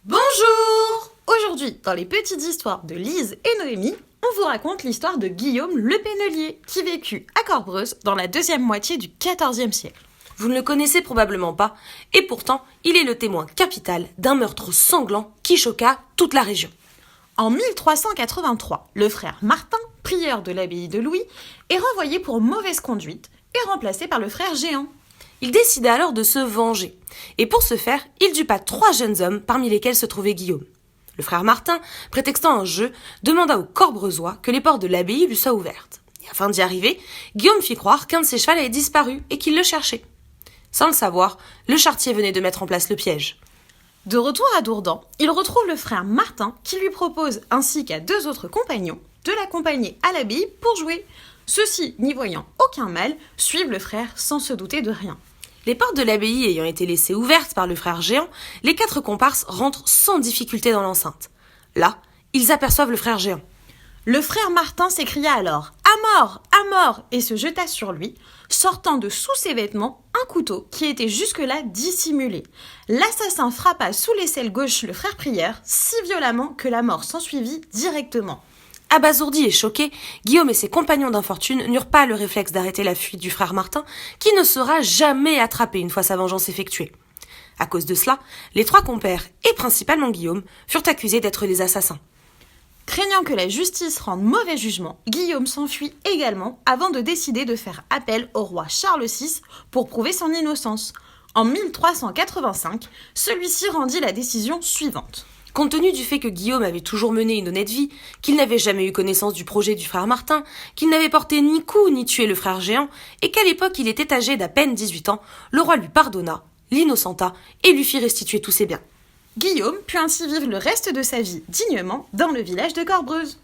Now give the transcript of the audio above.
Bonjour! Aujourd'hui, dans les petites histoires de Lise et Noémie, on vous raconte l'histoire de Guillaume le Pennelier, qui vécut à Corbreuse dans la deuxième moitié du XIVe siècle. Vous ne le connaissez probablement pas, et pourtant, il est le témoin capital d'un meurtre sanglant qui choqua toute la région. En 1383, le frère Martin, prieur de l'abbaye de Louis, est renvoyé pour mauvaise conduite et remplacé par le frère Géant. Il décida alors de se venger, et pour ce faire, il dupa 3 jeunes hommes parmi lesquels se trouvait Guillaume. Le frère Martin, prétextant un jeu, demanda aux Corbreusois que les portes de l'abbaye lui soient ouvertes. Et afin d'y arriver, Guillaume fit croire qu'un de ses chevaux avait disparu et qu'il le cherchait. Sans le savoir, le charretier venait de mettre en place le piège. De retour à Dourdan, il retrouve le frère Martin qui lui propose, ainsi qu'à 2 autres compagnons, de l'accompagner à l'abbaye pour jouer. Ceux-ci, n'y voyant aucun mal, suivent le frère sans se douter de rien. Les portes de l'abbaye ayant été laissées ouvertes par le frère Géant, les 4 comparses rentrent sans difficulté dans l'enceinte. Là, ils aperçoivent le frère Géant. Le frère Martin s'écria alors « À mort !» et se jeta sur lui, sortant de sous ses vêtements un couteau qui était jusque-là dissimulé. L'assassin frappa sous l'aisselle gauche le frère prieur si violemment que la mort s'ensuivit directement. Abasourdis et choqués, Guillaume et ses compagnons d'infortune n'eurent pas le réflexe d'arrêter la fuite du frère Martin, qui ne sera jamais attrapé une fois sa vengeance effectuée. À cause de cela, les 3 compères, et principalement Guillaume, furent accusés d'être les assassins. Craignant que la justice rende mauvais jugement, Guillaume s'enfuit également avant de décider de faire appel au roi Charles VI pour prouver son innocence. En 1385, celui-ci rendit la décision suivante. Compte tenu du fait que Guillaume avait toujours mené une honnête vie, qu'il n'avait jamais eu connaissance du projet du frère Martin, qu'il n'avait porté ni coup ni tué le frère Géant, et qu'à l'époque il était âgé d'à peine 18 ans, le roi lui pardonna, l'innocenta et lui fit restituer tous ses biens. Guillaume put ainsi vivre le reste de sa vie dignement dans le village de Corbreuse.